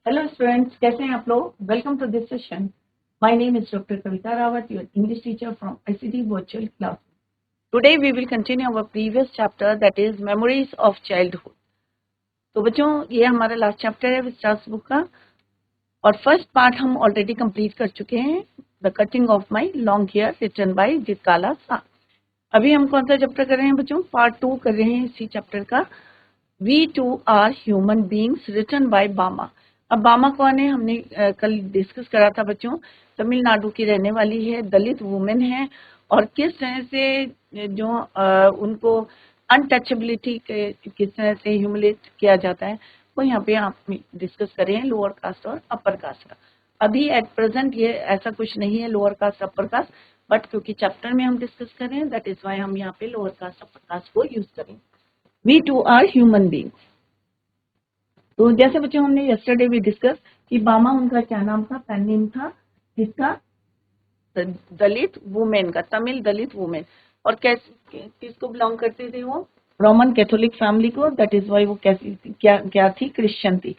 Hello students, कैसे हैं आप लोग? Welcome to this session. My name is doctor Kavita Rawat, your English teacher from ICT virtual class. Today we will continue our previous chapter that is memories of childhood. तो बच्चों, ये हमारा last chapter है Vistas book का, और first part हम already complete कर चुके हैं, the cutting of my long hair written by Zitkala Sa. अभी हम कौन सा चैप्टर कर रहे हैं बच्चों? पार्ट 2 कर रहे हैं इसी चैप्टर का, we too are human beings written by Bama. अब बामा कौन है? हमने कल डिस्कस करा था बच्चों। तमिलनाडु की रहने वाली है, दलित वुमेन है, और किस तरह से जो उनको अनटचेबिलिटी किस तरह से ह्यूमिलेट किया जाता है, वो यहाँ पे आप डिस्कस कर रहे हैं, लोअर कास्ट और अपर कास्ट का। अभी एट प्रेजेंट ये ऐसा कुछ नहीं है lower caste upper cast, but क्योंकि चैप्टर में हम डिस्कस कर रहे हैं, दैट इज वाई हम यहाँ पे लोअर कास्ट अपर कास्ट को यूज करेंगे। We too are human beings. तो जैसे बच्चों हमने यस्टरडे भी डिस्कस कि बामा उनका क्या नाम था, पेन नेम था किसका? दलित वुमेन का, तमिल दलित वुमेन। और किसको बिलोंग करते थे वो? रोमन कैथोलिक फैमिली को। दैट इज वाई वो कैसी क्या थी? क्रिश्चियन थी।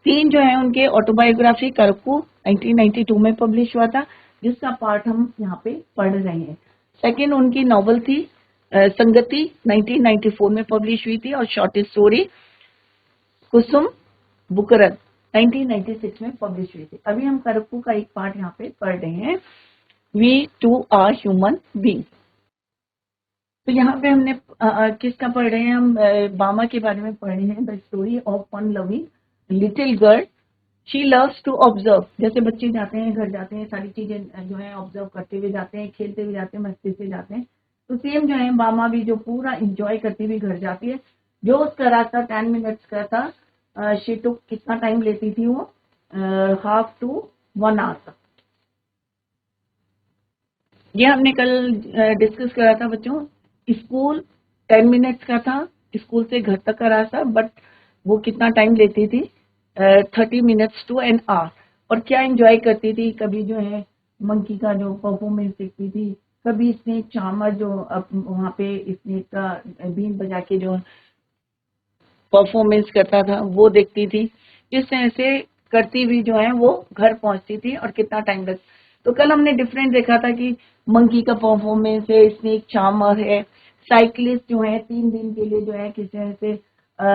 3 जो है उनके ऑटोबायोग्राफी करकू 1992 में पब्लिश हुआ था, जिसका पार्ट हम यहाँ पे पढ़ रहे हैं। सेकेंड उनकी नॉवल थी संगति, 1994 में पब्लिश हुई थी, और शॉर्ट स्टोरी कुसुम बुकरत 1996 में पब्लिश हुई थी। अभी हम करकू का एक पार्ट यहाँ पे पढ़ रहे हैं, we too are human being. तो यहाँ पे हमने किसका पढ़ रहे हैं हम? बामा के बारे में पढ़ रहे हैं, the story of one loving little girl. She loves to observe. जैसे बच्चे जाते हैं, घर जाते हैं, सारी चीजें जो है ऑब्जर्व करते हुए जाते हैं, खेलते हुए जाते हैं, मस्ती से जाते हैं। तो सेम जो है बामा भी जो पूरा इंजॉय करती हुई घर जाती है। जो उसका रास्ता 10 मिनट्स का था, शी टुक कितना टाइम लेती थी वो? हाफ टू 1 आवर तक। ये हमने कल डिस्कस करा था बच्चों। स्कूल 10 मिनट्स का था, स्कूल से घर तक का रास्ता, बट वो कितना टाइम लेती थी? 30 मिनट्स टू एन आवर। और क्या एंजॉय करती थी? कभी जो है मंकी का जो परफॉर्मेंस देखती थी, कभी स्नेक चार्मर जो वहाँ पे स्नेक का बीन बजा के जो परफॉर्मेंस करता था वो देखती थी। इस तरह से करती हुई जो है वो घर पहुंचती थी, और कितना टाइम लग। तो कल हमने डिफरेंट देखा था कि मंकी का परफॉर्मेंस है, स्नेक चार्मर है, साइकिलिस्ट जो है 3 दिन के लिए जो है किस तरह से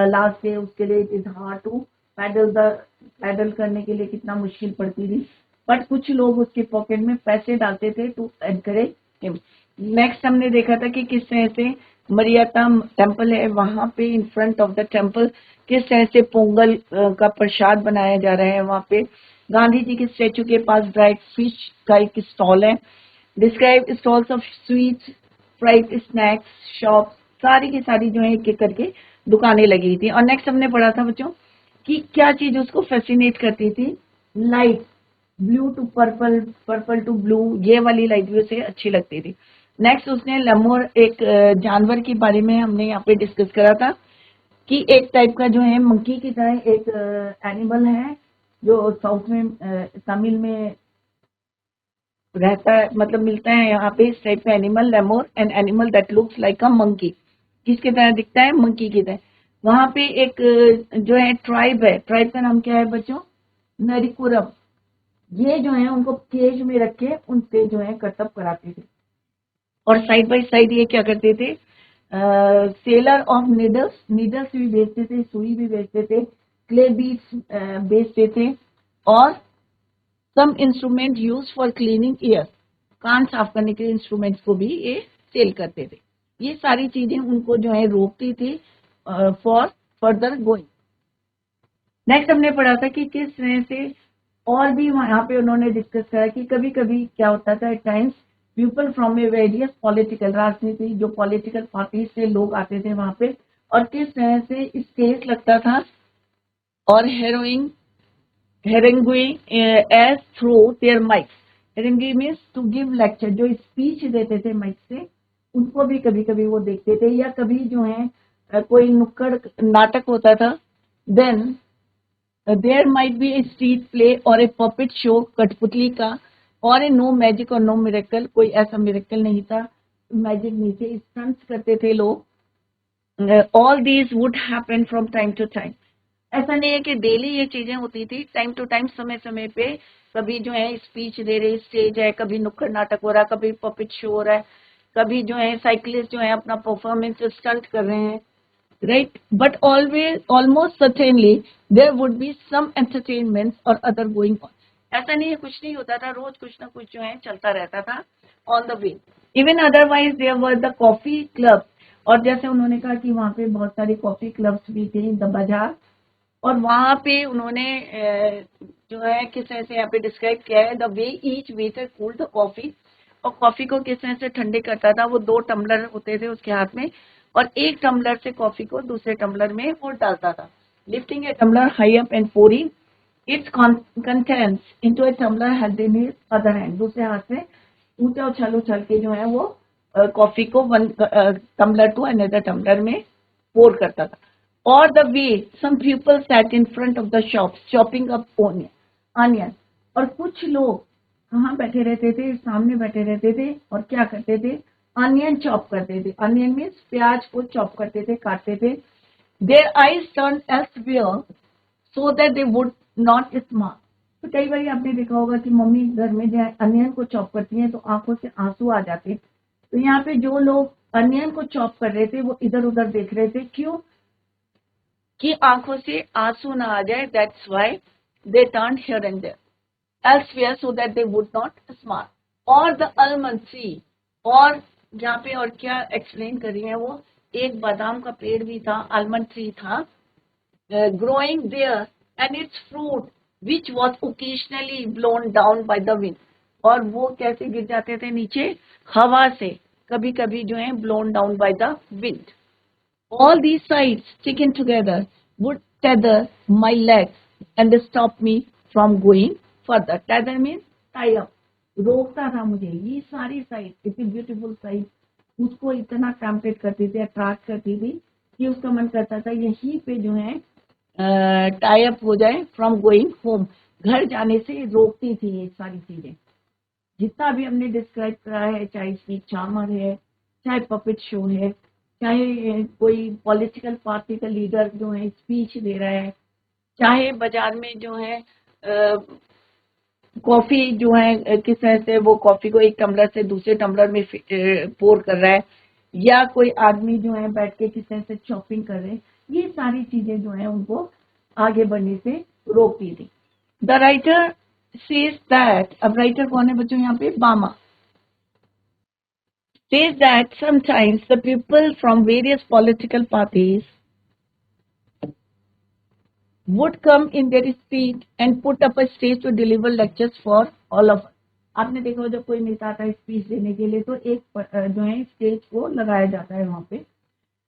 लास्ट डे उसके लिए it is hard to paddle करने के लिए कितना मुश्किल पड़ती थी, बट कुछ लोग उसके पॉकेट में पैसे डालते थे टू एनकरेज हिम। नेक्स्ट हमने देखा था कि किस तरह से मरियता टेम्पल है, वहां पे in front of the temple किस तरह से पोंगल का प्रसाद बनाया जा रहा है। वहां पे गांधी जी के स्टेचू के पास ड्राइड फिश का एक स्टॉल है। Describe stalls of sweets, fried snacks shop, सारी की सारी जो है एक एक करके दुकानें लगी थी। और नेक्स्ट हमने पढ़ा था बच्चों कि क्या चीज उसको फैसिनेट करती थी? Light, blue to purple, purple to blue, ये वाली लाइट भी उसे अच्छी लगती थी। नेक्स्ट उसने लेमोर, एक जानवर के बारे में हमने यहाँ पे डिस्कस करा था कि एक टाइप का जो है मंकी की तरह एक एनिमल है जो साउथ में तमिल में रहता है, मतलब मिलता है यहाँ पे। इस टाइप का animal lemur, an animal that looks like a monkey, किसके तरह दिखता है? मंकी की तरह। वहां पे एक जो है ट्राइब है, ट्राइब का नाम क्या है बच्चों? नरिकुरम। ये जो है उनको केज में रख के उनसे जो है कर्तव्य कराते थे, और साइड बाय साइड ये क्या करते थे? सेलर ऑफ नीडल्स, नीडल्स भी बेचते थे, सुई भी बेचते थे, क्ले बीड्स बेचते थे, और some instrument use for cleaning ear, कान साफ करने के इंस्ट्रूमेंट्स को भी ये सेल करते थे। ये सारी चीजें उनको जो है रोकती थी फॉर फर्दर गोइंग। नेक्स्ट हमने पढ़ा था कि किस तरह से, और भी वहां पे उन्होंने डिस्कस करा कि कभी कभी क्या होता था, at times people from a various political, राजनीति जो पॉलिटिकल पार्टी से लोग आते थे वहां पे, और किस तरह से स्टेज लगता था, और haranguing haranguing as through their mics. Harangue means to give lecture, जो स्पीच देते थे माइक से, उनको भी कभी कभी वो देखते थे। या कभी जो है कोई नुक्कड़ नाटक होता था, then there might be a street play और ए पपेट शो, कठपुतली का, और ए नो मैजिक और नो मिरेकल, कोई ऐसा मिरेकल नहीं था, मैजिक नहीं थे, स्टंट्स करते थे लोग। All these would happen from time to time. ऐसा नहीं है कि डेली ये चीजें होती थी, टाइम टू टाइम, समय समय पे कभी जो है स्पीच दे रहे, स्टेज है, कभी नुक्कड़ नाटक हो रहा है, कभी पपेट शो हो रहा है, कभी जो है साइकिलिस्ट जो है अपना परफॉर्मेंस स्टंट कर रहे हैं, right. But always, almost certainly, there would be some entertainment or other going on. ऐसा नहीं है कुछ नहीं होता था, रोज कुछ ना कुछ जो है चलता रहता था on the way. Even otherwise there were the coffee club. और जैसे उन्होंने कहा कि वहाँ पे बहुत सारे कॉफी क्लब्स भी थे इन द बाजार. और वहां पे उन्होंने जो है किस तरह से यहाँ पे डिस्क्राइब किया है, the way each waiter cooled the coffee. और कॉफी को किस तरह से ठंडे करता था, वो 2 टम्बलर होते थे उसके हाथ में, और एक टम्बलर से कॉफी को दूसरे टम्बलर में वो डालता था. Lifting a tumbler high up and pouring its contents into a tumbler held in his other hand. दूसरे हाथ से ऊंचा उछल उछल के जो है वो कॉफी को one tumbler to another tumbler में पोर करता था. Or the way some people sat in front of the shops chopping up onion. और कुछ लोग कहाँ बैठे रहते थे, सामने बैठे रहते थे और क्या करते थे, अनियन चॉप करते थे. अनियन मीन्स प्याज को चॉप करते थे, काटते थे. Their eyes turn elsewhere so that they would not smart. तो कई बार आपने देखा होगा कि मम्मी घर में जो है अनियन को चॉप करती हैं तो आंखों से आंसू आ जाते. तो यहाँ पे जो लोग अनियन को चॉप कर रहे थे वो इधर उधर देख रहे थे. क्यों? कि आंखों से आंसू ना आ जाए. That's why they turn here and there elsewhere so that they would not smart. और द आलमंड ट्री. और जहाँ पे और क्या एक्सप्लेन कर रही है वो, एक बादाम का पेड़ भी था, आलमंड ट्री था, growing there, and its fruit which was occasionally blown down by the wind. और वो कैसे गिर जाते थे नीचे, हवा से कभी कभी जो है blown down by the wind. All these sights taken together would tether my legs and stop me from going further. Tether means tie up. रोकता था मुझे. ये सारी साइट, इतनी ब्यूटीफुल साइट उसको इतना टेम्पटेट करती थी, अट्रैक्ट करती थी कि उसका मन करता था यहीं पे जो है टाई अप हो जाए फ्रॉम गोइंग होम. घर जाने से रोकती थी ये सारी चीजें. जितना भी हमने डिस्क्राइब करा है, चाहे स्पीच चार्मर है, चाहे पपेट शो है, चाहे कोई पॉलिटिकल पार्टी का लीडर जो है स्पीच दे रहा है, चाहे बाजार में जो है कॉफी जो है किस तरह से वो कॉफी को एक टम्बलर से दूसरे टम्बलर में पोर कर रहा है, या कोई आदमी जो है बैठ के किस तरह से चॉपिंग कर रहे हैं, ये सारी चीजें जो है उनको आगे बढ़ने से रोकती थी. The writer says that. अब राइटर कौन है बच्चों यहाँ पे? बामा. Says that sometimes the people from various political parties would come in their speech and put up a stage to deliver lectures for all of us. आपने देखा हो जब कोई नेता आता है स्पीच देने के लिए तो एक जो है स्टेज को लगाया जाता है वहां पे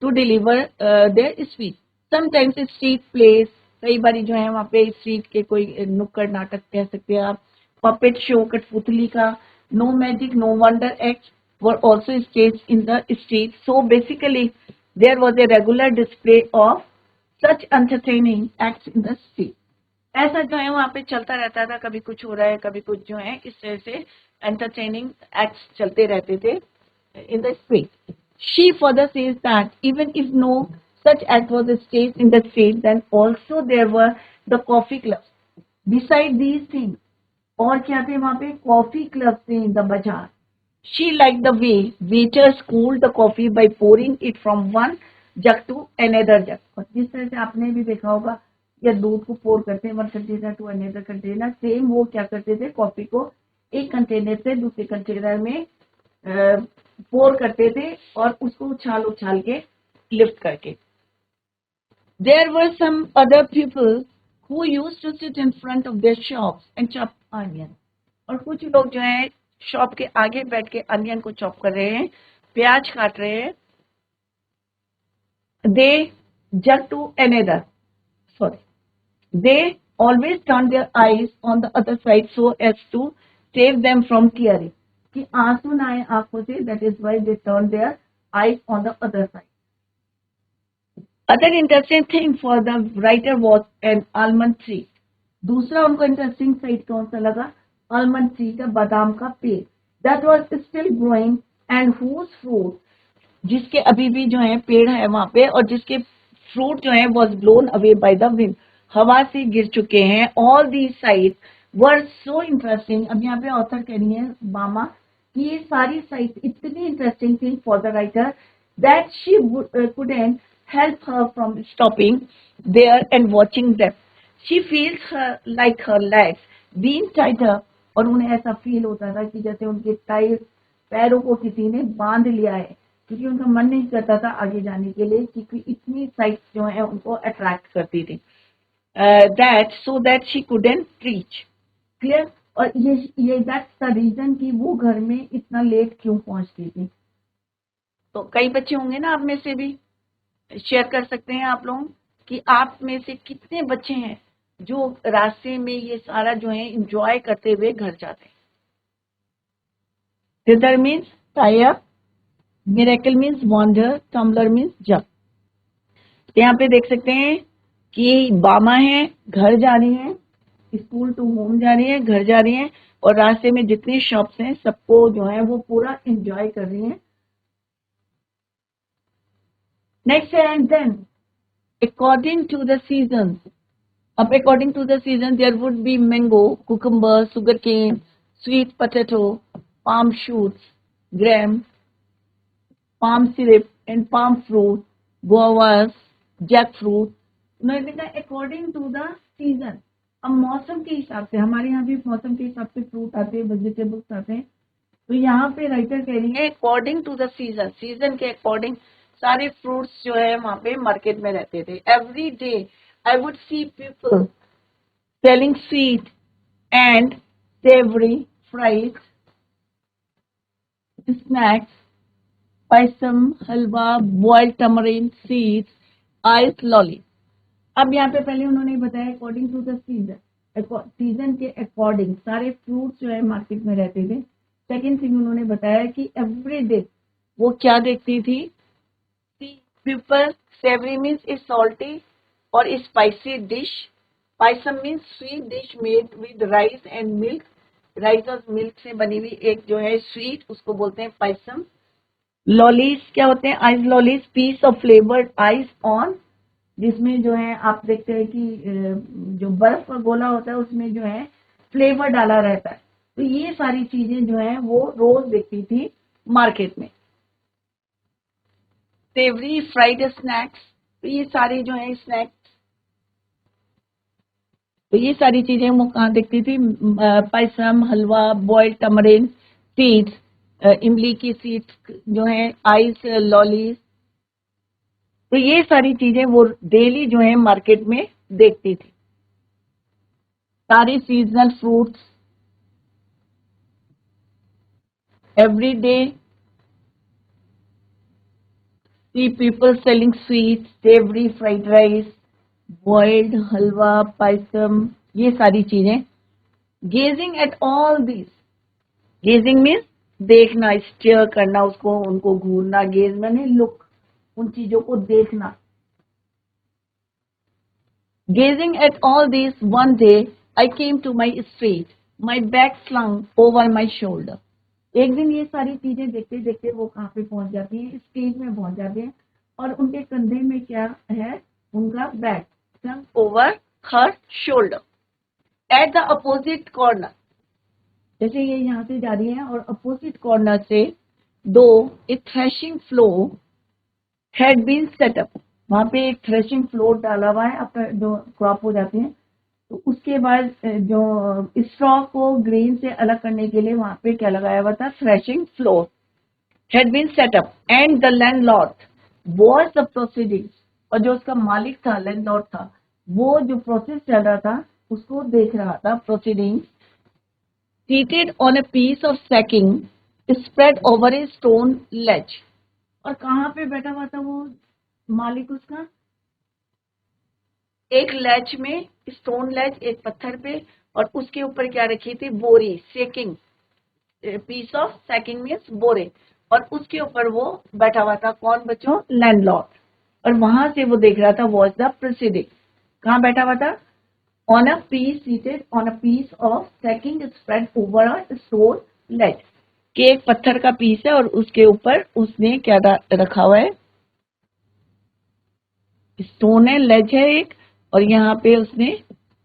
to deliver their speech. Sometimes street plays, कई बार जो है वहां पे स्ट्रीट के कोई नुक्कड़ नाटक कह सकते हैं आप, पपेट शो कठपुतली का, no magic no wonder act were also staged in the street. So basically there was a regular display of such entertaining acts in the street. ऐसा जो है वहां पे चलता रहता था, कभी कुछ हो रहा है, कभी कुछ जो है इस तरह से एंटरटेनिंग एक्ट्स चलते रहते थे in the street. She further says that even if no such act was staged in the street, then also there were the coffee clubs. Beside these things, और क्या थे वहां पे? कॉफी क्लब थे in the bazaar. She liked the way waiters cooled the coffee by pouring it from one jug to another jug. और जिस तरह से आपने भी देखा होगा या दूध को पोर करते हैं one container to another container, same वो क्या करते थे, कॉफी को एक कंटेनर से दूसरे कंटेनर में पोर करते थे और उसको उछाल उछाल के लिफ्ट करके. There were some other people who used to sit in front of their shops and chop onion. और कुछ लोग जो है शॉप के आगे बैठ के अनियन को चॉप कर रहे हैं, प्याज काट रहे हैं. They jug to another, sorry, they always turn their eyes on the other side so as to save them from tearing. कि आंसू ना आए आंखों से, that is why they turn their eyes on the other side. Other interesting thing for the writer was an almond tree. दूसरा उनको interesting side कौन सा लगा? आलमंड ट्री का, बादाम का पेड़. That was still growing and whose fruit, जिसके अभी भी जो है पेड़ है वहां पे और जिसके फ्रूट जो है was blown away by the wind. हवा से गिर चुके हैं. All these sites were so interesting. अब यहाँ पे ऑथर कह रही है बामा कि ये सारी साइट्स इतनी इंटरेस्टिंग थी for the writer that she couldn't help her from stopping there and watching them. She feels her like her legs being tied up. और उन्हें ऐसा फील होता था कि जैसे उनके टाइट पैरों को किसी ने बांध लिया है, क्योंकि उनका मन नहीं करता था आगे जाने के लिए, क्योंकि इतनी साइट्स जो है उनको अट्रैक्ट करती थी. That so that she couldn't reach. Clear. और ये दैट्स द रीजन कि वो घर में इतना लेट क्यों पहुंचती थी. तो कई बच्चे होंगे ना आप में से भी, शेयर कर सकते हैं आप लोग कि आप में से कितने बच्चे हैं जो रास्ते में ये सारा जो है इंजॉय करते हुए घर जाते हैं. Tether means tie up, miracle means wonder, tumbler means jump. यहाँ पे देख सकते हैं कि बामा है, घर जा रही है, स्कूल टू होम जा रही है, घर जा रही है, और रास्ते में जितनी शॉप्स हैं सबको जो है वो पूरा एंजॉय कर रही हैं. नेक्स्ट है and then according to the seasons. Up according to the season, there would be mango, cucumber, sugarcane, sweet potato, palm shoots, gram, palm syrup, and palm fruit, guavas, jackfruit. उन्होंने लिखा according to the season. अब मौसम के हिसाब से, हमारे यहाँ भी मौसम के हिसाब से फ्रूट आते हैं, वेजिटेबल्स आते हैं. तो यहाँ पे राइटर कह रही है according to the season, season के अकॉर्डिंग सारे फ्रूट्स जो है वहां पे मार्केट में रहते थे. Every day I would see people selling sweet and savoury fried snacks, payasam, halwa, boiled tamarind seeds, ice, lolly. अब यहाँ पे पहले उन्होंने बताया according to the season, season के अकॉर्डिंग सारे फ्रूट्स जो है मार्केट में रहते थे. सेकेंड थिंग उन्होंने बताया कि एवरी डे वो क्या देखती थी. पीपल, सेवरी मीन्स ए सॉल्टी और spicy dish. Payasam means sweet dish made with rice and milk. Rice और मिल्क से बनी हुई एक जो है स्वीट, उसको बोलते हैं पायसम. लॉलीज क्या होते हैं. Ice lollies, piece of flavoured ice on, जिसमें जो है आप देखते हैं कि जो बर्फ का गोला होता है उसमें जो है फ्लेवर डाला रहता है. तो ये सारी चीजें जो है वो रोज देखती थी मार्केट में. सेवरी फ्राइड स्नैक्स, तो ये सारे जो है स्नैक्स, तो ये सारी चीजें वो कहाँ देखती थी. Payasam, halwa, boiled tamarind seeds, इमली की सीड्स जो है, आइस, लॉलीज. तो ये सारी चीजें वो डेली जो है मार्केट में देखती थी. सारे seasonal fruits every day. See people selling sweets, savory fried rice, boiled हलवा, पायसम, ये सारी चीजें. Gazing at all these. Gazing means देखना, स्टेयर करना उसको, उनको घूरना. गेज मैंने लुक, उन चीजों को देखना. Gazing at all these, one day I came to my street, my bag slung over my shoulder. एक दिन ये सारी चीजें देखते देखते वो कहाँ पे पहुंच जाती हैं, स्टेज में पहुंच जाते हैं, और उनके कंधे में क्या है, उनका bag, slung over her shoulder. At the opposite corner, जैसे ये यहाँ से जा रही है और अपोजिट कॉर्नर से दो a threshing floor had been set up. वहां पे एक थ्रेशिंग फ्लोर डाला हुआ है, आपका जो क्रॉप हो जाते हैं. तो उसके बाद जो स्ट्रॉ को ग्रेन से अलग करने के लिए वहां पे क्या लगाया हुआ था, threshing floor had been set up. And the landlord watch the proceedings, और जो उसका मालिक था, लैंडलॉर्ड था, वो जो प्रोसेस चल रहा था उसको देख रहा था, proceedings. Seated on a piece of sacking spread over a stone ledge. और कहाँ पे बैठा हुआ था वो मालिक उसका, एक लेज में, स्टोन लेज, एक पत्थर पे, और उसके ऊपर क्या रखी थी, बोरी, सेकिंग, पीस ऑफ सैकिंग मीन्स बोरे, और उसके ऊपर वो बैठा हुआ था. कौन बच्चों, लैंडलॉर्ड. और वहां से वो देख रहा था वॉच द प्रोसीडिंग. कहाँ बैठा हुआ था, on a piece, seated on a piece of sacking spread over a stone ledge, कि एक पत्थर का पीस है और उसके ऊपर उसने क्या रखा हुआ है, स्टोन है, लेज है एक, और यहाँ पे उसने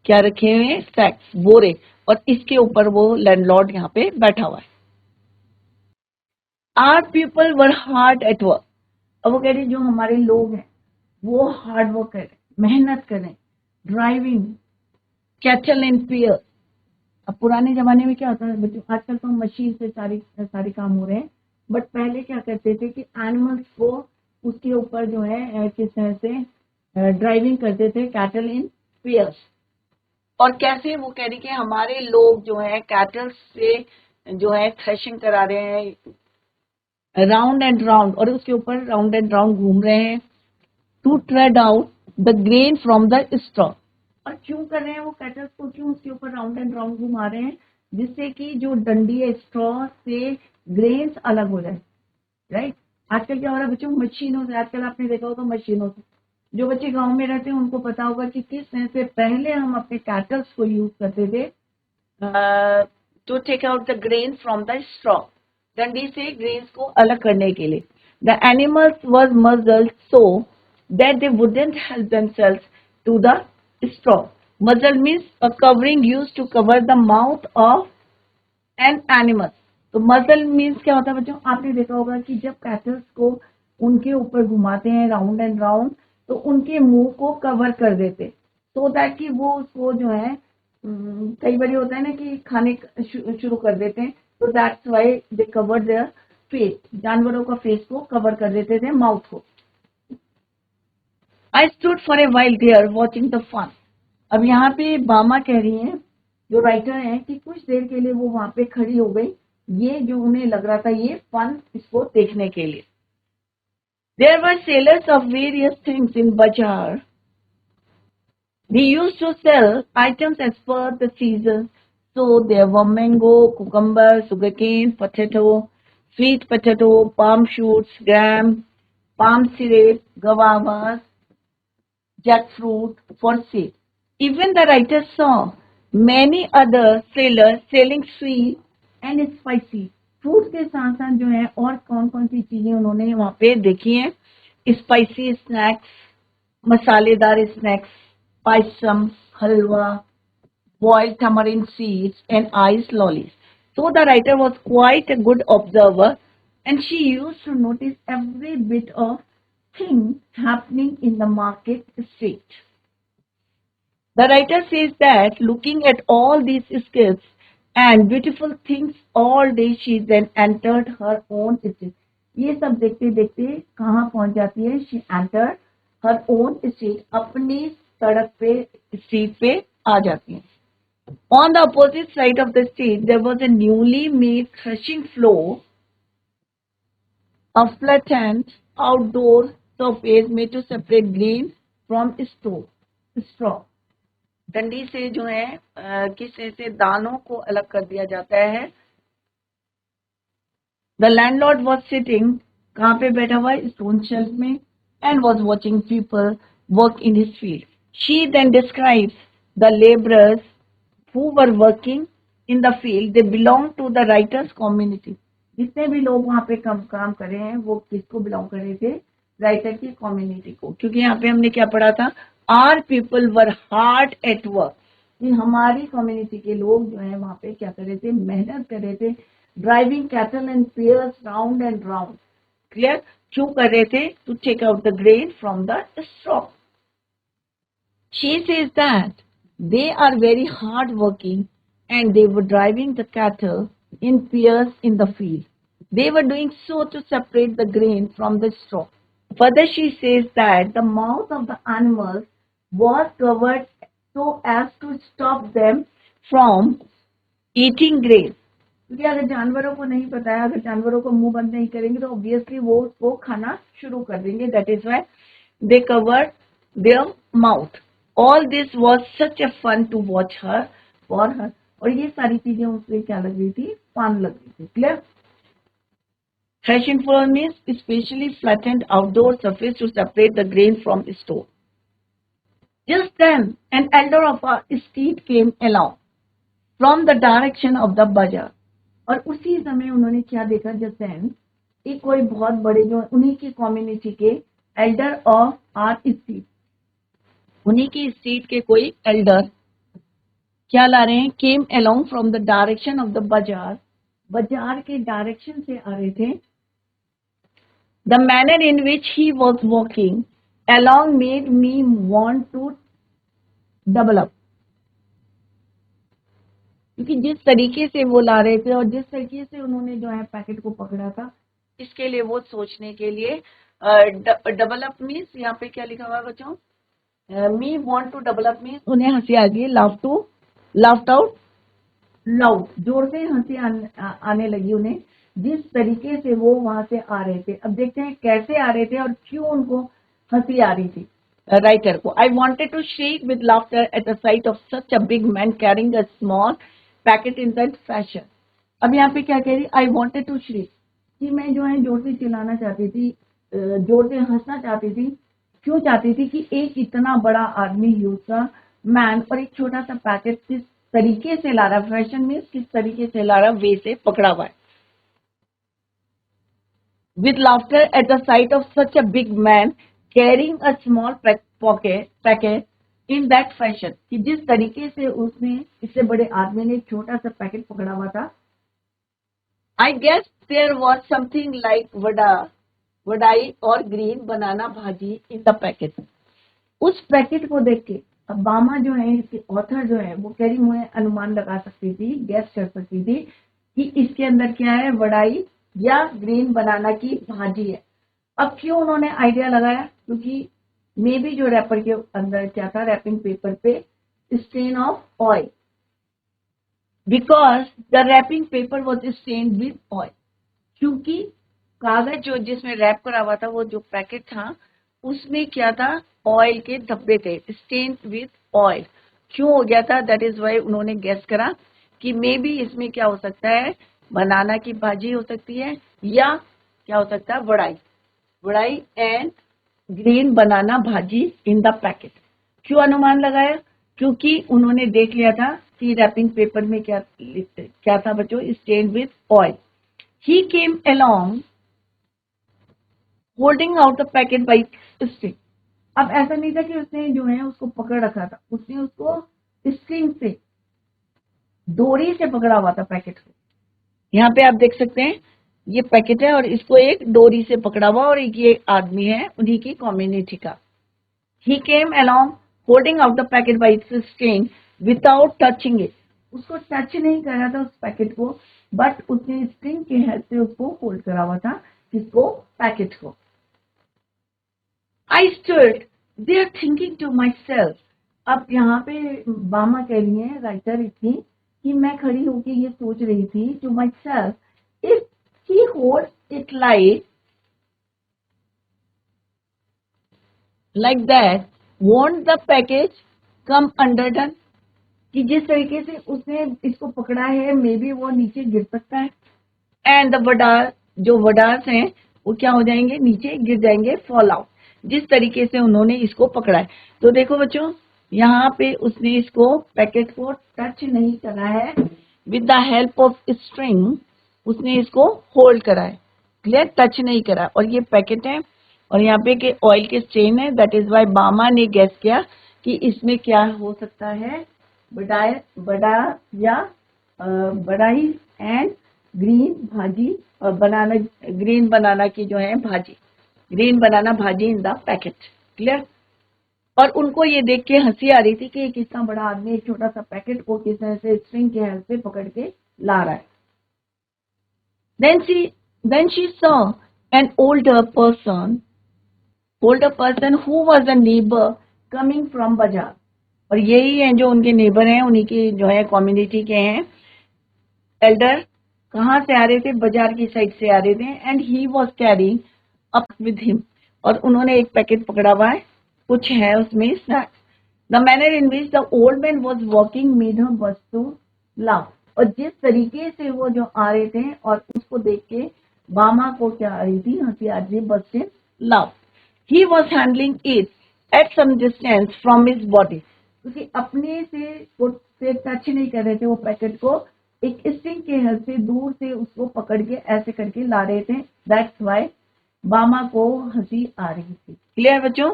क्या रखे हुए हैं, सैक्स, बोरे, और इसके ऊपर वो लैंडलॉर्ड यहाँ पे बैठा हुआ है। Our people were hard at work. अब वो कह रही जो हमारे लोग हैं वो हार्ड वर्क करें, मेहनत करें, ड्राइविंग कैटल एंड पियर। अब पुराने जमाने में क्या होता है बच्चों, आजकल तो मशीन से सारी काम हो रहे हैं, बट पहले क्या करते थे कि एनिमल्स को उसके ऊपर जो है किस तरह से ड्राइविंग करते थे, कैटल इन पेयर्स। और कैसे, वो कह रही कि हमारे लोग जो है कैटल से जो है थ्रेशिंग करा रहे हैं राउंड एंड राउंड, और उसके ऊपर राउंड एंड राउंड घूम रहे हैं to tread out the grain from the straw. और क्यों कर रहे हैं वो कैटल्स को, क्यों उसके ऊपर राउंड एंड राउंड घुमा रहे हैं, जिससे कि जो डंडी है स्ट्रॉ से ग्रेन्स अलग हो जाए, राइट। आजकल क्या हो रहा है बच्चों, मशीनों से, आजकल आपने देखा होगा मशीनों से, जो बच्चे गांव में रहते हैं उनको पता होगा कि किस तरह से पहले हम अपने कैटल्स को यूज करते थे to take out the grain from the straw, डंडी से ग्रेन्स को अलग करने के लिए। The animals was muzzled so that they wouldn't help themselves to the straw. Muzzle means a covering used to cover the mouth of an animal. तो मजल means क्या होता है बच्चों, आपने देखा होगा कि जब कैटल्स को उनके ऊपर घुमाते हैं राउंड एंड राउंड, तो उनके मुंह को कवर कर देते, तो दैट कि वो उसको जो है कई बार होता है ना कि खाने शुरू कर देते हैं, तो that's why they cover their face, जानवरों का फेस को कवर कर देते थे, माउथ को। I stood for a while there watching the fun. अब यहाँ पे बामा कह रही हैं, जो राइटर हैं, कि कुछ देर के लिए वो वहां पे खड़ी हो गई, ये जो उन्हें लग रहा था ये फन, इसको देखने के लिए। There were sellers of various things in bazaar. They used to sell items as per the season. So there were mango, cucumber, sugarcane, potato, sweet potato, palm shoots, gram, palm syrup, guavas, jackfruit for sale. Even the writer saw many other sellers selling sweet and spicy. Fruit के साथ साथ जो है और कौन कौन सी चीजें उन्होंने वहां पे देखी हैं, स्पाइसी स्नैक्स, मसालेदार snacks, payasam, halwa, boiled tamarind seeds and ice lollies. So the writer was quite a good observer, and she used to notice every bit of thing happening in the market street. The writer says that looking at all these skits and beautiful things all day, she then entered her own street. ये सब देखते देखते कहाँ पहुंच जाती है, she entered her own street, अपनी सड़क पे, स्ट्रीट पे आ जाती है। On the opposite side of the street, there was a newly made threshing floor, a flattened outdoor surface made to separate grain from straw. डंडी से जो है किस तरह से दानों को अलग कर दिया जाता है। The landlord was sitting, कहाँ पे बैठा हुआ है, स्टोन शेल्फ में, and was watching people work in his field. She then describes the laborers who were working in the field. They belong to the writer's community. जितने भी लोग वहां पे काम कर रहे हैं वो किसको बिलोंग कर रहे थे, राइटर की कम्युनिटी को। क्योंकि यहाँ पे हमने क्या पढ़ा था, our people were hard at work, कि हमारी कम्युनिटी के लोग जो है वहां पे क्या कर रहे थे, मेहनत कर रहे थे, driving cattle and pairs round and round. Clear, क्यों कर रहे थे, to take out the grain from the straw. She says that they are very hard working and they were driving the cattle in pairs in the field. They were doing so to separate the grain from the straw. Further, she says that the mouth of the animals was covered so as to stop them from eating grain. क्योंकि अगर जानवरों को नहीं पता है, अगर जानवरों को मुंह बंद नहीं करेंगे तो ऑब्वियसली वो उसको खाना शुरू कर देंगे। That is why they covered their mouth. All this was such a fun to watch her for her. और ये सारी चीजें उससे क्या लग रही थी, फन लग रही थी। Clear. Threshing floor means specially flattened outdoor surface to separate the grain from straw. Just then, an elder of a street came along from the direction of the bazaar. और उसी समय उन्होंने क्या देखा, just then, एक कोई बहुत बड़े जो उन्हीं की कम्युनिटी के एल्डर ऑफ आर स्ट्रीट, उन्हीं की स्ट्रीट के कोई एल्डर क्या ला रहे हैं, came along from the direction of the बाजार, बाजार के डायरेक्शन से आ रहे थे। The manner in which he was walking along made me want to double up, क्योंकि जिस तरीके से वो ला रहे थे और जिस तरीके से उन्होंने जो है पैकेट को पकड़ा था, इसके लिए वो सोचने के लिए डबल अप मीन्स यहाँ पे क्या लिखा हुआ है बच्चों, me want to double up means उन्हें हंसी आ गई, लाफ्ट आउट लाउड, जोर से हंसी आने लगी उन्हें, जिस तरीके से वो वहां से आ रहे थे। अब देखते हैं कैसे आ रहे थे और क्यों उनको हंसी आ रही थी राइटर को। I wanted to shake with laughter at the sight of such a big man carrying a small packet in that fashion. अब यहाँ पे क्या कह रही, आई वॉन्टेड टू शेक, कि मैं जो है जोर से चिल्लाना चाहती थी, जोर से हंसना चाहती थी। क्यों चाहती थी कि एक इतना बड़ा आदमी, ह्यूज सा मैन, और एक छोटा सा पैकेट किस तरीके से ला रहा, फैशन में किस तरीके से ला रहा, वे से पकड़ा हुआ है। With laughter at the sight of such a big man carrying a small packet in that fashion, कि जिस तरीके से उसने, इससे बड़े आदमी ने एक छोटा सा पैकेट पकड़ा हुआ था। I guess there was something like vadai और green banana bhaji in the packet. उस पैकेट को देख के अब बामा जो है, इसके ऑथर जो है, वो कह रही मुझे अनुमान लगा सकती थी, गैस कर सकती थी कि इसके अंदर क्या है, वड़ाई या ग्रीन बनाना की भाजी है। अब क्यों उन्होंने आइडिया लगाया, क्योंकि मे बी जो रैपर के अंदर क्या था, रैपिंग पेपर पे stain of oil, because the wrapping paper was stain with oil, क्योंकि कागज जो जिसमें रैप करा हुआ था, वो जो पैकेट था उसमें क्या था, ऑयल के धब्बे थे, स्टेन विथ ऑयल। क्यों हो गया था, दैट इज वाई उन्होंने गेस करा कि मे बी इसमें क्या हो सकता है, बनाना की भाजी हो सकती है, या क्या हो सकता है, वड़ाई and green banana bhaji in the packet. क्यों अनुमान लगाया, क्योंकि उन्होंने देख लिया था कि रैपिंग पेपर में क्या था बच्चों, stain with oil. He came along holding out the packet by string. अब ऐसा नहीं था कि उसने जो है उसको पकड़ रखा था, उसने उसको स्ट्रिंग से, डोरी से पकड़ा हुआ था पैकेट को। यहाँ पे आप देख सकते हैं ये पैकेट है और इसको एक डोरी से पकड़ा हुआ, और एक ये आदमी है उन्हीं की कम्युनिटी का। He came along holding out the packet by its string without touching it. उसको टच नहीं कर रहा था उस पैकेट को, बट उसने स्ट्रिंग के हेल्प से उसको होल्ड करा हुआ था, किसको, पैकेट को। I stood there thinking to myself. अब यहाँ पे बामा कह रही है, राइटर इतनी, कि मैं खड़ी होकर ये सोच रही थी, to myself, if he holds it like that, won't the package come undone? कि जिस तरीके से उसने इसको पकड़ा है, मे बी वो नीचे गिर सकता है, एंड द वडार, जो वडार्स हैं वो क्या हो जाएंगे, नीचे गिर जाएंगे, फॉल आउट, जिस तरीके से उन्होंने इसको पकड़ा है। तो देखो बच्चों, यहाँ पे उसने इसको पैकेट को टच नहीं करा है, with the help of string उसने इसको होल्ड करा है, क्लियर, टच नहीं करा। और ये पैकेट है और यहाँ पे के ऑयल के स्टेन है, दैट इज वाई बामा ने गेस किया कि इसमें क्या हो सकता है, बड़ा या बड़ाई एंड ग्रीन भाजी, और बनाना, ग्रीन बनाना की जो है भाजी, green banana bhaji in the packet, clear. और उनको ये देख के हंसी आ रही थी कि एक इतना बड़ा आदमी एक छोटा सा पैकेट को किस तरह से स्ट्रिंग के हेल्प से पकड़ के ला रहा है। then she saw an older person who was a neighbor coming from बाजार। और यही है जो उनके नेबर हैं, उन्हीं की जो है कम्युनिटी के हैं एल्डर, कहाँ से आ रहे थे, बाजार की साइड से आ रहे थे। And he was carrying up with him, और उन्होंने एक पैकेट पकड़ा हुआ है, कुछ है उसमें snacks. The manner in which the old man was walking made her बस टू लाफ। और जिस तरीके से वो जो आ रहे थे और उसको देख के बामा को क्या आ रही थी, हंसी आ रही, बस से laugh. He was handling it at some distance from his body, क्योंकि अपने से टच नहीं कर रहे थे वो पैकेट को, एक स्ट्रिंग के हेल्प से दूर से उसको पकड़ के ऐसे करके ला रहे थे, दैट्स वाई बामा को हंसी आ रही थी, क्लियर बच्चों।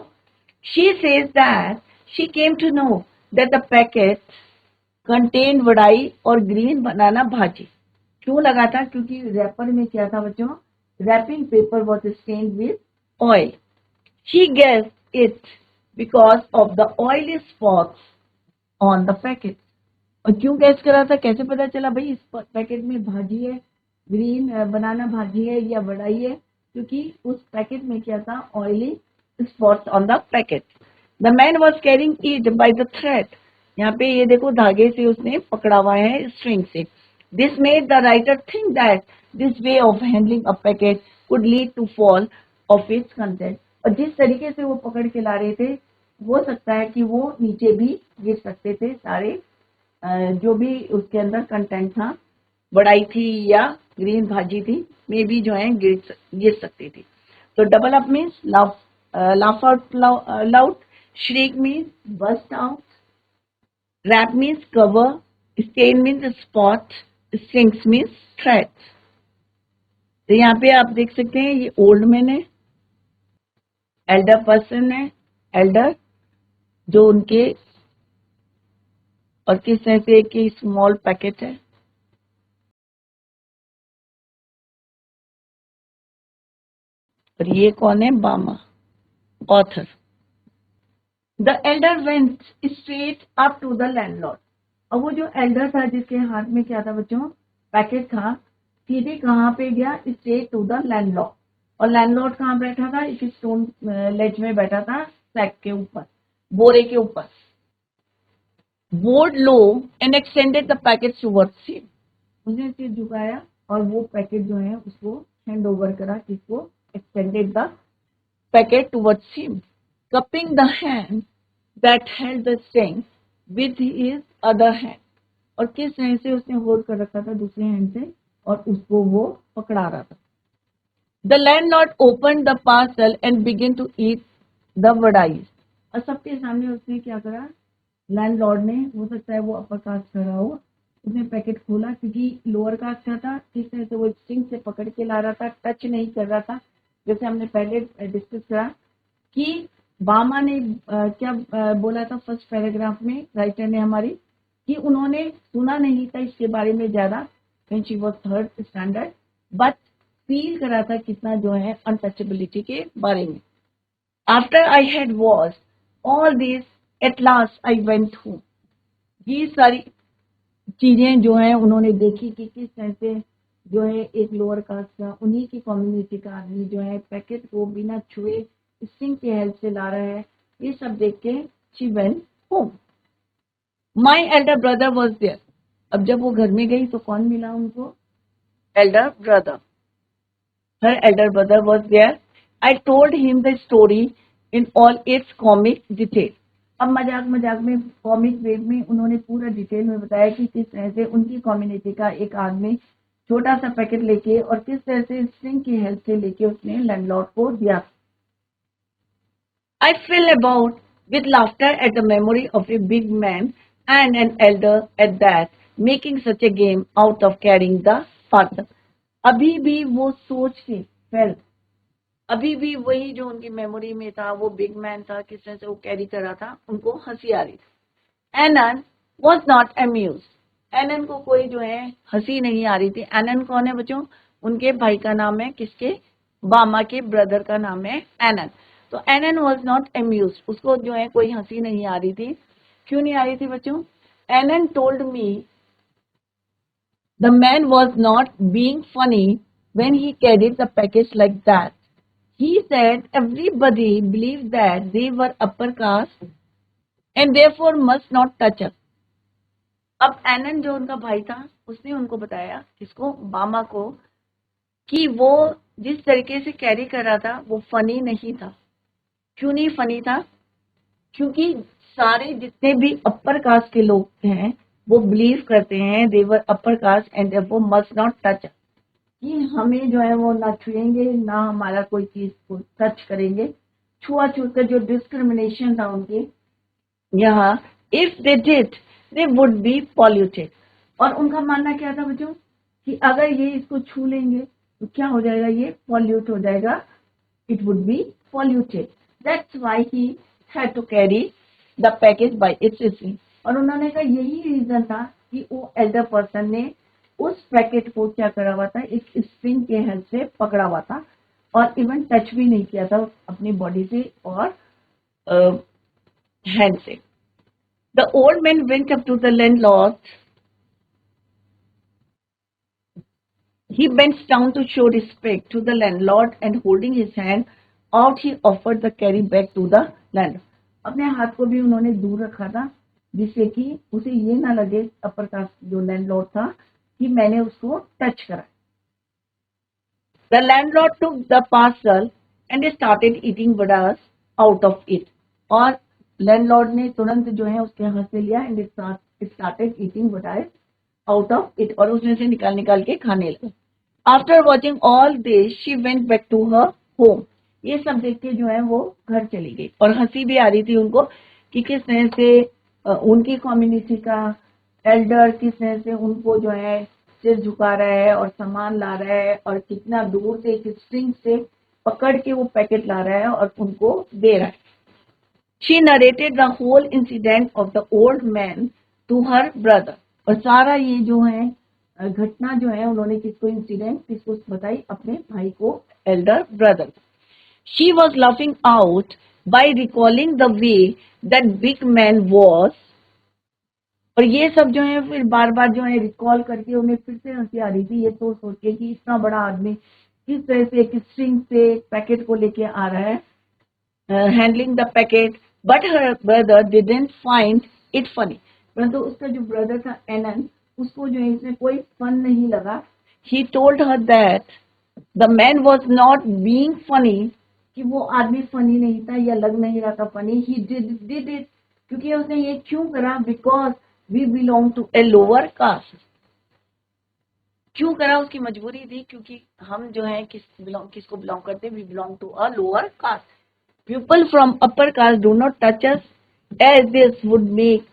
She says that she came to know that the packet contain vadai और ग्रीन बनाना भाजी। क्यों लगा था? क्योंकि रैपर में क्या था बच्चों? Wrapping paper was stained with oil. She guessed it because of the oily spots on the packet. और क्यों गैस करा था? कैसे पता चला भाई इस पैकेट में भाजी है, ग्रीन बनाना भाजी है या वड़ाई है? क्योंकि उस पैकेट में क्या था? Oily spots on the packet. The man was carrying it by the thread. यहाँ पे ये देखो धागे से उसने पकड़ा हुआ है, स्ट्रिंग से। This made the writer think that this way of handling a packet could lead to fall of its content. और जिस तरीके से वो पकड़ के ला रहे थे, हो सकता है कि वो नीचे भी गिर सकते थे, सारे जो भी उसके अंदर कंटेंट था, बड़ाई थी या ग्रीन भाजी थी, में भी जो है गिर सकती थी। तो double up means laugh out loud, shriek means burst out, wrap means cover, stain means spot, strings means thread. तो यहाँ पे आप देख सकते हैं ये ओल्ड मैन है, एल्डर पर्सन है, एल्डर जो उनके, और किस तरह से कि स्मॉल पैकेट है। और ये कौन है? Bama, author. The elder went straight up to the landlord. और वो जो एल्डर था जिसके हाथ में क्या था बच्चों? पैकेट था। सीधे कहाँ पे गया? Straight to the landlord. और लैंडलॉर्ड कहाँ बैठा था? एक स्टोन लेज में बैठा था, सैक के ऊपर, बोरे के ऊपर। Board low and extended the packet towards him. उसने सिर झुकाया और वो पैकेट जो है उसको हैंड ओवर करा। किसको? Extended the packet towards him, cupping the hand that held the string with his other hand। और किस तरह से उसने होल्ड कर रखा था दूसरे हैंड से और उसको वो पकड़ा रहा था। The landlord opened the parcel and began to eat the vadais। और सबके सामने उसने क्या करा? लैंडलॉर्ड ने, हो सकता है वो अपर कास्ट कर रहा हो, उसने पैकेट खोला क्योंकि लोअर कास्ट का था। किस तरह से वो स्ट्रिंग से पकड़ के ला रहा था, टच नहीं कर रहा था। जैसे हमने पहले डिस्कस करा कि बामा ने क्या बोला था फर्स्ट पैराग्राफ में, राइटर ने हमारी, कि उन्होंने सुना नहीं था इसके बारे में ज्यादा, when she was third standard, but feel करा था कितना जो है अनटचेबिलिटी के बारे में। After I had watch all this at last I went home. ये सारी चीजें जो है उन्होंने देखी कि किस तरह से जो है एक लोअर कास्ट का, उन्हीं की कम्युनिटी का आदमी जो है पैकेट को बिना छुए स्ट्रिंग की हेल्प से ला रहा है। ये सब देख के she went home. My elder brother was there. अब जब वो घर में गई तो कौन मिला उनको? Elder brother. Her elder brother was there. I told him the story in all its comic detail. अब मजाक मजाक में, कॉमिक वे में उन्होंने पूरा डिटेल में बताया कि किस तरह से उनकी कम्युनिटी का एक आदमी छोटा सा पैकेट लेके और किस तरह से स्ट्रिंग की हेल्प से लेके उसने लैंडलॉर्ड को दिया। I fell about with laughter at the memory of a big man and an elder at that, making such a game out of carrying the parcel। अभी भी वो सोच के फेल, अभी भी वही जो उनकी मेमोरी में था, वो बिग मैन था, किस तरह से वो कैरी कर रहा था, उनको हंसी आ रही थी। एनन वॉज नॉट अम्यूज। एनन को कोई जो है हंसी नहीं आ रही थी। एनन कौन है बच्चों? उनके भाई का नाम है, किसके? बामा के ब्रदर का नाम है एनन। तो एनन वॉज नॉट अम्यूज, उसको जो है कोई हंसी नहीं आ रही थी। क्यों नहीं आ रही थी बच्चों? Annan told me the man was not being funny when he carried the package like that. He said everybody believed that they were upper caste and therefore must not touch us। अब एनन जो उनका भाई था उसने उनको बताया, किसको? बामा को, कि वो जिस तरीके से कैरी कर रहा था वो फनी नहीं था। क्यों नहीं फनी था? क्योंकि सारे जितने भी अपर कास्ट के लोग हैं वो बिलीव करते हैं they were upper caste and therefore must not touch, कि हमें जो है वो ना छुएंगे ना हमारा कोई चीज को टच करेंगे। छुआछूत का जो डिस्क्रिमिनेशन था उनके यहाँ, if they did they would be polluted. और उनका मानना क्या था बच्चों? कि अगर ये इसको छू लेंगे तो क्या हो जाएगा? ये पॉल्यूट हो जाएगा, it would be polluted. That's why he had to carry the package by its string. और उन्होंने कहा यही रीजन था कि वो एल्डर पर्सन ने उस पैकेट को क्या करा हुआ था, एक स्ट्रिंग के हेल्प से पकड़ा हुआ था और इवन टच भी नहीं किया था अपनी बॉडी से और हैंड से। The old man went up to the landlord, he bends down to show respect to the landlord and holding his hand out he offered the carry bag to the landlord। अपने हाथ को भी उन्होंने दूर रखा था जिससे कि उसे ये ना लगे अपर कास्ट जो लैंडलॉर्ड था कि मैंने उसको टच करा। The landlord took the parcel and started eating vadas out of it। और लैंडलॉर्ड ने तुरंत जो है उसके हाथ से लिया and started eating vadas out of it, और उसमें से निकाल निकाल के खाने लगा। After watching all this she went back to her home. ये सब देख के जो है वो घर चली गई और हंसी भी आ रही थी उनको कि किस तरह से उनकी कम्युनिटी का एल्डर किस तरह से उनको जो है सिर झुका रहा है और सामान ला रहा है और कितना दूर से एक स्ट्रिंग से पकड़ के वो पैकेट ला रहा है और उनको दे रहा है। She narrated the whole incident of the old man to her brother. और सारा ये जो है घटना जो है उन्होंने किसको इंसिडेंट किसको बताई, अपने भाई को, Elder brother. She was laughing out by recalling the way that big man was. और ये सब जो है फिर बार बार जो है रिकॉल करके उन्हें फिर से हंसी आ रही थी ये तो सोच के कि इतना बड़ा आदमी किस तरह से एक स्ट्रिंग से पैकेट को लेके आ रहा है, handling the packet. But her brother didn't find it funny. परंतु उसका जो ब्रदर था एनन, उसको जो है इसमें कोई फन नहीं लगा। He told her that the man was not being funny, कि वो आदमी फनी नहीं था या लग नहीं रहा था फनी। ही डिड इट, क्योंकि उसने ये क्यों करा, because we belong to a lower caste. क्यों करा, उसकी मजबूरी थी, क्योंकि हम जो है किसको बिलोंग करते हैं, we belong to a lower caste. People from upper caste do not touch us as this would make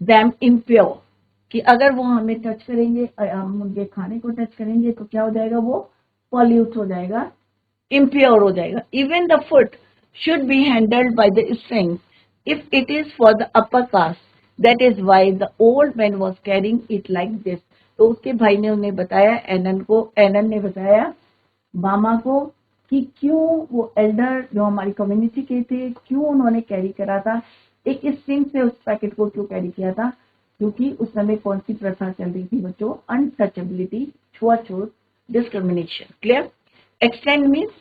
them impure. कि अगर वो हमें टच करेंगे, हम उनके खाने को टच करेंगे तो क्या हो जाएगा, वो पॉल्यूट हो जाएगा, इम्प्योर हो जाएगा। Even the food should be handled by the string if it is for the upper caste, that is why the old man was carrying it like this. तो उसके भाई ने उन्हें बताया, एनन ने बताया मामा को कि क्यों वो एल्डर जो हमारी कम्युनिटी के थे, क्यों उन्होंने कैरी करा था, एक स्ट्रिंग से उस पैकेट को क्यों कैरी किया था, क्योंकि उस समय कौन सी प्रथा चल रही थी बच्चों, अनटचेबिलिटी, छुआछूत, discrimination. Clear. Extend means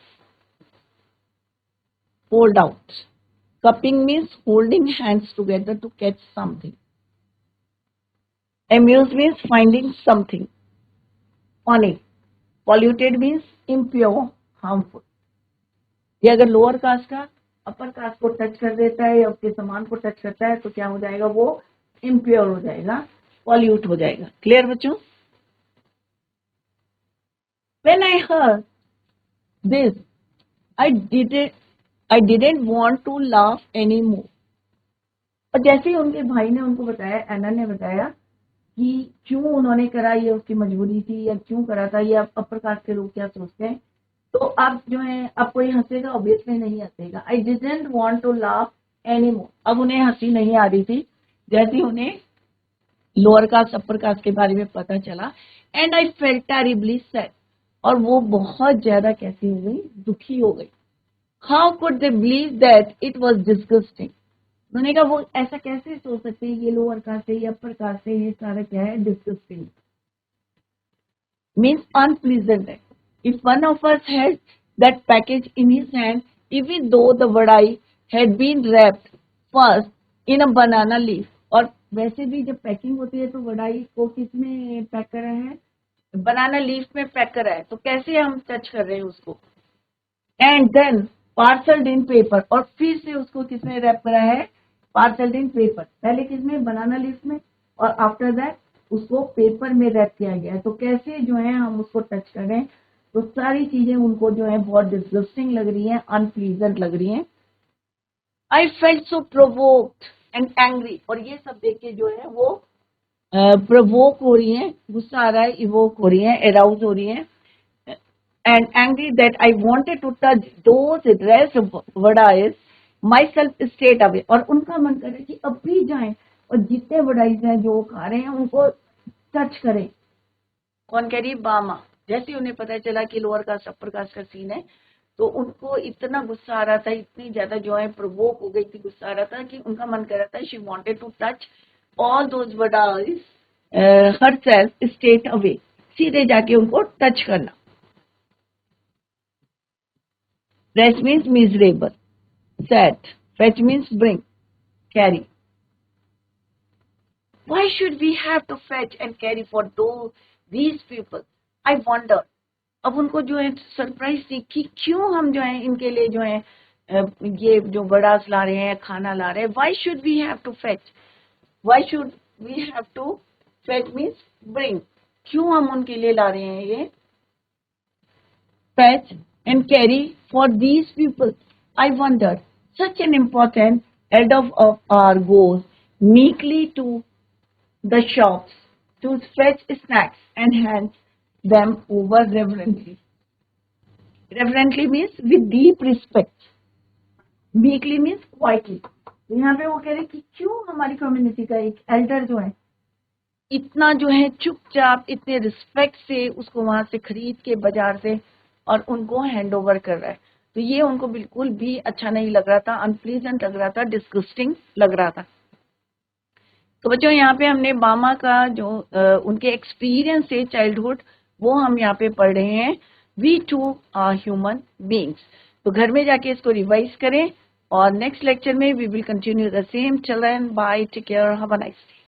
hold out. Cupping means holding hands together to catch something. Amuse means finding something funny. Polluted means impure, harmful. ये अगर लोअर कास्ट का अपर कास्ट को टच कर देता है या उसके सामान को टच करता है तो क्या हो जाएगा, वो इम्प्योर हो जाएगा, पॉल्यूट हो जाएगा। क्लियर बच्चों। When I heard this, I didn't want to laugh anymore। और जैसे ही उनके भाई ने उनको बताया, एना ने बताया कि क्यों उन्होंने करा, ये उसकी मजबूरी थी या क्यों करा था, ये अपर कास्ट के लोग क्या सोचते हैं, तो अब जो है अब कोई हंसेगा, ऑब्वियसली नहीं हंसेगा। I didn't want to laugh anymore. अब उन्हें हंसी नहीं आ रही थी जैसे उन्हें लोअर कास्ट अपर कास्ट के बारे में पता चला। And I felt terribly sad. और वो बहुत ज्यादा कैसी हो गई, दुखी हो गई। How could they believe that it was disgusting. उन्होंने कहा वो ऐसा कैसे सोच सकते हैं, ये लोअर कास्ट है या अपर कास्ट है, ये सारा क्या है, डिस्गस्टिंग मीन्स अनप्लीजेंट है। If one of us had that package in his hand, even though the vadai had been wrapped first in a banana leaf। और वैसे भी जब पैकिंग होती है तो वडाई को किसमें पैक करा है, बनाना लीफ में पैक करा है, तो कैसे हम टच कर रहे हैं उसको। And then parcelled in paper. और फिर से उसको किसमें रैप करा है, पार्सल्ड इन पेपर। पहले किसमें, बनाना लीफ में, और आफ्टर दैट उसको पेपर में रैप किया गया है। तो कैसे जो है हम उसको टच कर रहे हैं, तो सारी चीजें उनको जो है बहुत डिस्गस्टिंग लग रही हैं, अनप्लीजेंट लग रही हैं। I felt so provoked and angry. और ये सब देख के जो है वो प्रोवोक हो रही हैं, गुस्सा आ रहा है, इवोक हो रही हैं, एराउज हो रही हैं। And angry that I wanted to touch those wretched vadais myself state away, और उनका मन करे कि अब भी जाएं और जितने बड़ाइज हैं जो खा रहे हैं उनको टच करें। कौन कह रही? बामा। जैसे उन्हें पता चला कि लोअर कास्ट अपर कास्ट का सीन है, तो उनको इतना गुस्सा आ रहा था, इतनी ज्यादा जो है प्रोवोक हो गई थी, गुस्सा आ रहा था कि उनका मन कर रहा था, she wanted to touch all those vadais herself state away, सीधे जाके उनको टच करना। Wretched means miserable, sad, fetch means bring, carry. Why should we have to fetch and carry for these people? I wonder. अब उनको जो है surprise थी कि क्यों हम जो है इनके लिए जो है ये जो बड़ास ला रहे हैं, खाना ला रहे हैं। Why should we have to fetch? Why should we have to fetch means bring? क्यों हम उनके लिए ला रहे हैं ये fetch and carry for these people? I wonder. Such an important head of our goes meekly to the shops to fetch snacks and hand them over reverently. Reverently means with deep respect. Meekly means quietly. तो यहाँ पे वो कह रहे कि क्यों हमारी community का एक एल्डर जो है इतना जो है चुपचाप इतने रिस्पेक्ट से उसको वहां से खरीद के बाजार से और उनको हैंड ओवर कर रहा है। तो ये उनको बिल्कुल भी अच्छा नहीं लग रहा था, अनप्लीजेंट लग रहा था, डिस्गस्टिंग लग रहा था। तो बच्चों यहाँ पे हमने बामा का जो उनके एक्सपीरियंस है चाइल्डहुड, वो हम यहाँ पे पढ़ रहे हैं। We too are human beings. तो घर में जाके इसको रिवाइज करें और नेक्स्ट लेक्चर में we will continue the same. Children, bye, take care, have a nice day.